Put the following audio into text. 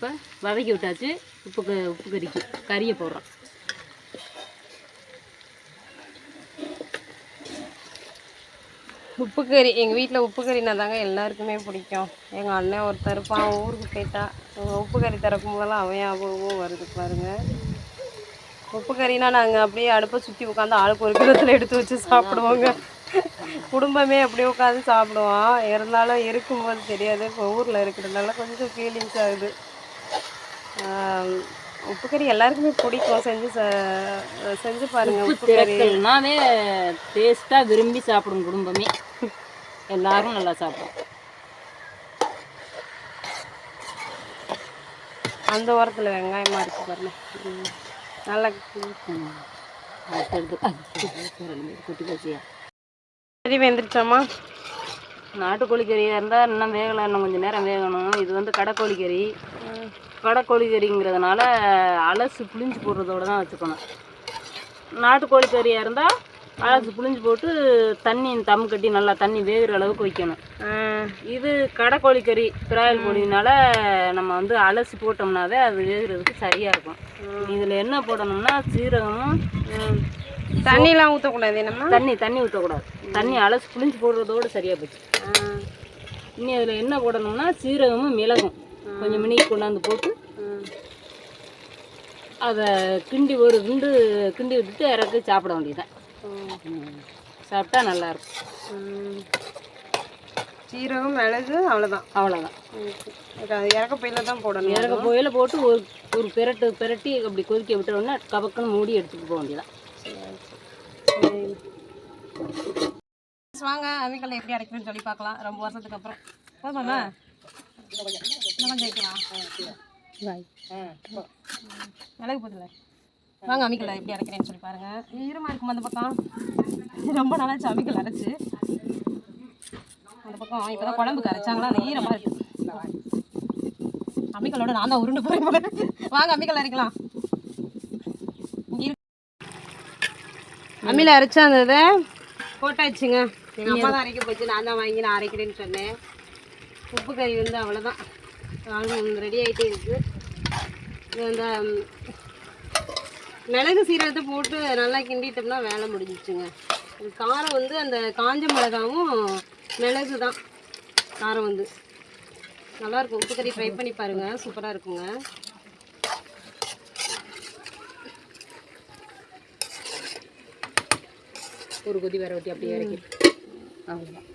இப்போ வதக்கி விட்டாச்சு. உப்பு கறியை போடுறோம். உப்பு கறி எங்கள் வீட்டில் உப்பு கறினா தாங்க எல்லாருக்குமே பிடிக்கும். எங்கள் அண்ணன் ஒருத்தர் இருப்பான், ஊருக்கு போயிட்டா. உப்பு கறி திறக்கும் போதெல்லாம் அவன் ஞாபகமும் வருது பாருங்கள். உப்பு கறினா நாங்கள் அப்படியே அடுப்பை சுற்றி உட்காந்து ஆளுக்கு ஒரு கிலோத்தில் எடுத்து வச்சு சாப்பிடுவோங்க. குடும்பமே அப்படியே உட்காந்து சாப்பிடுவோம். இருந்தாலும் இருக்கும்போது தெரியாது, இப்போ ஊரில் இருக்கிறதுனால கொஞ்சம் ஃபீலிங்ஸ் ஆகுது. உப்பு கறி எல்லாருக்குமே பிடிக்கும். செஞ்சு பாருங்கள். உப்பு கறினாவே டேஸ்ட்டாக விரும்பி சாப்பிடும் குடும்பமே, எல்லாரும் நல்லா சாப்பிடும். அந்த ஓரத்தில் வெங்காயமாக இருக்குது பாருங்க, நல்லா குட்டி பச்சியா கறி வெந்துருச்சாம்மா? நாட்டுக்கோழி கறியாக இருந்தால் இன்னும் வேகலை, இன்னும் கொஞ்சம் நேரம் வேகணும். இது வந்து கடைக்கோழி கறி. கடைக்கோழி கறிங்கிறதுனால அலசு புளிஞ்சு போடுறதோடு தான் வச்சுக்கணும். நாட்டுக்கோழி கறியாக இருந்தால் அலசு புளிஞ்சு போட்டு தண்ணி தம் கட்டி நல்லா தண்ணி வேகிற அளவுக்கு வைக்கணும். இது கடைக்கோழி கறி பிராயல் கோழினால நம்ம வந்து அலசி போட்டோம்னாவே அது வேகிறதுக்கு சரியாக இருக்கும். இதில் என்ன போடணும்னா சீரகமும் தண்ணிலாம் ஊற்றக்கூடாது. நம்ம தண்ணி ஊற்றக்கூடாது. தண்ணி அலசி புளிஞ்சு போடுறதோடு சரியாக போச்சு. இனி அதில் என்ன போடணும்னா சீரகமும் மிளகும் கொஞ்சம் மினிக்கு கொண்டாந்து போட்டு அதை ஒரு கிண்டி விட்டுட்டு இறக்கி சாப்பிட வேண்டியதுதான். சாப்பிட்டா நல்லாயிருக்கும். சீரகம் மிளகு அவ்வளோதான். இறக்க போயில தான் போடணும். இறக்க போயில போட்டு ஒரு பிரட்டி அப்படி கொதிக்க விட்டோம்னா கபக்குன்னு மூடி எடுத்துகிட்டு போக வேண்டியதான். வாங்க அம்மிக்கல்ல எப்படி அரைக்கணும்னு சொல்லி பார்க்கலாம். ரொம்ப வருஷத்துக்கு அப்புறம் போதுமாம்மா? கொஞ்சம் வைக்கலாம். மிளகு போதில்ல. வாங்க அம்மிக்கல்ல எப்படி அரைக்கிறேன்னு சொல்லி பாருங்கள். ஈரமாக இருக்கும் அந்த பக்கம். ரொம்ப நாளாச்சு அம்மிக்கல் அரைச்சி. அந்த பக்கம் இப்போ தான் குழம்புக்கு அரைச்சாங்களா, அந்த ஈரமாக இருக்குது. அம்மிக்கல்லோட நான் தான் உருண்டு போகிறேன். வாங்க அம்மிக்கல் அரைக்கலாம். அம்மியில் அரைச்சா அந்த இதை போட்டாச்சுங்க. எங்கள் அம்மா தான் அரைக்க போச்சு, நான் தான் வாங்கி நான் அரைக்கிறேன்னு சொன்னேன். உப்பு கறி வந்து அவ்வளோதான், ரெடி ஆகிட்டே இருக்குது. இந்த மிளகு சீரகத்தை போட்டு நல்லா கிண்டிட்டோம்னா வேலை முடிஞ்சிச்சுங்க. காரம் வந்து அந்த காஞ்ச மிளகாவும் மிளகு தான் காரம் வந்து நல்லாயிருக்கும். உப்பு கறி ட்ரை பண்ணி பாருங்கள், சூப்பராக இருக்குங்க. ஒரு கொதி வர ஊற்றி அப்படியே இறக்கி அவ்வளோதான்.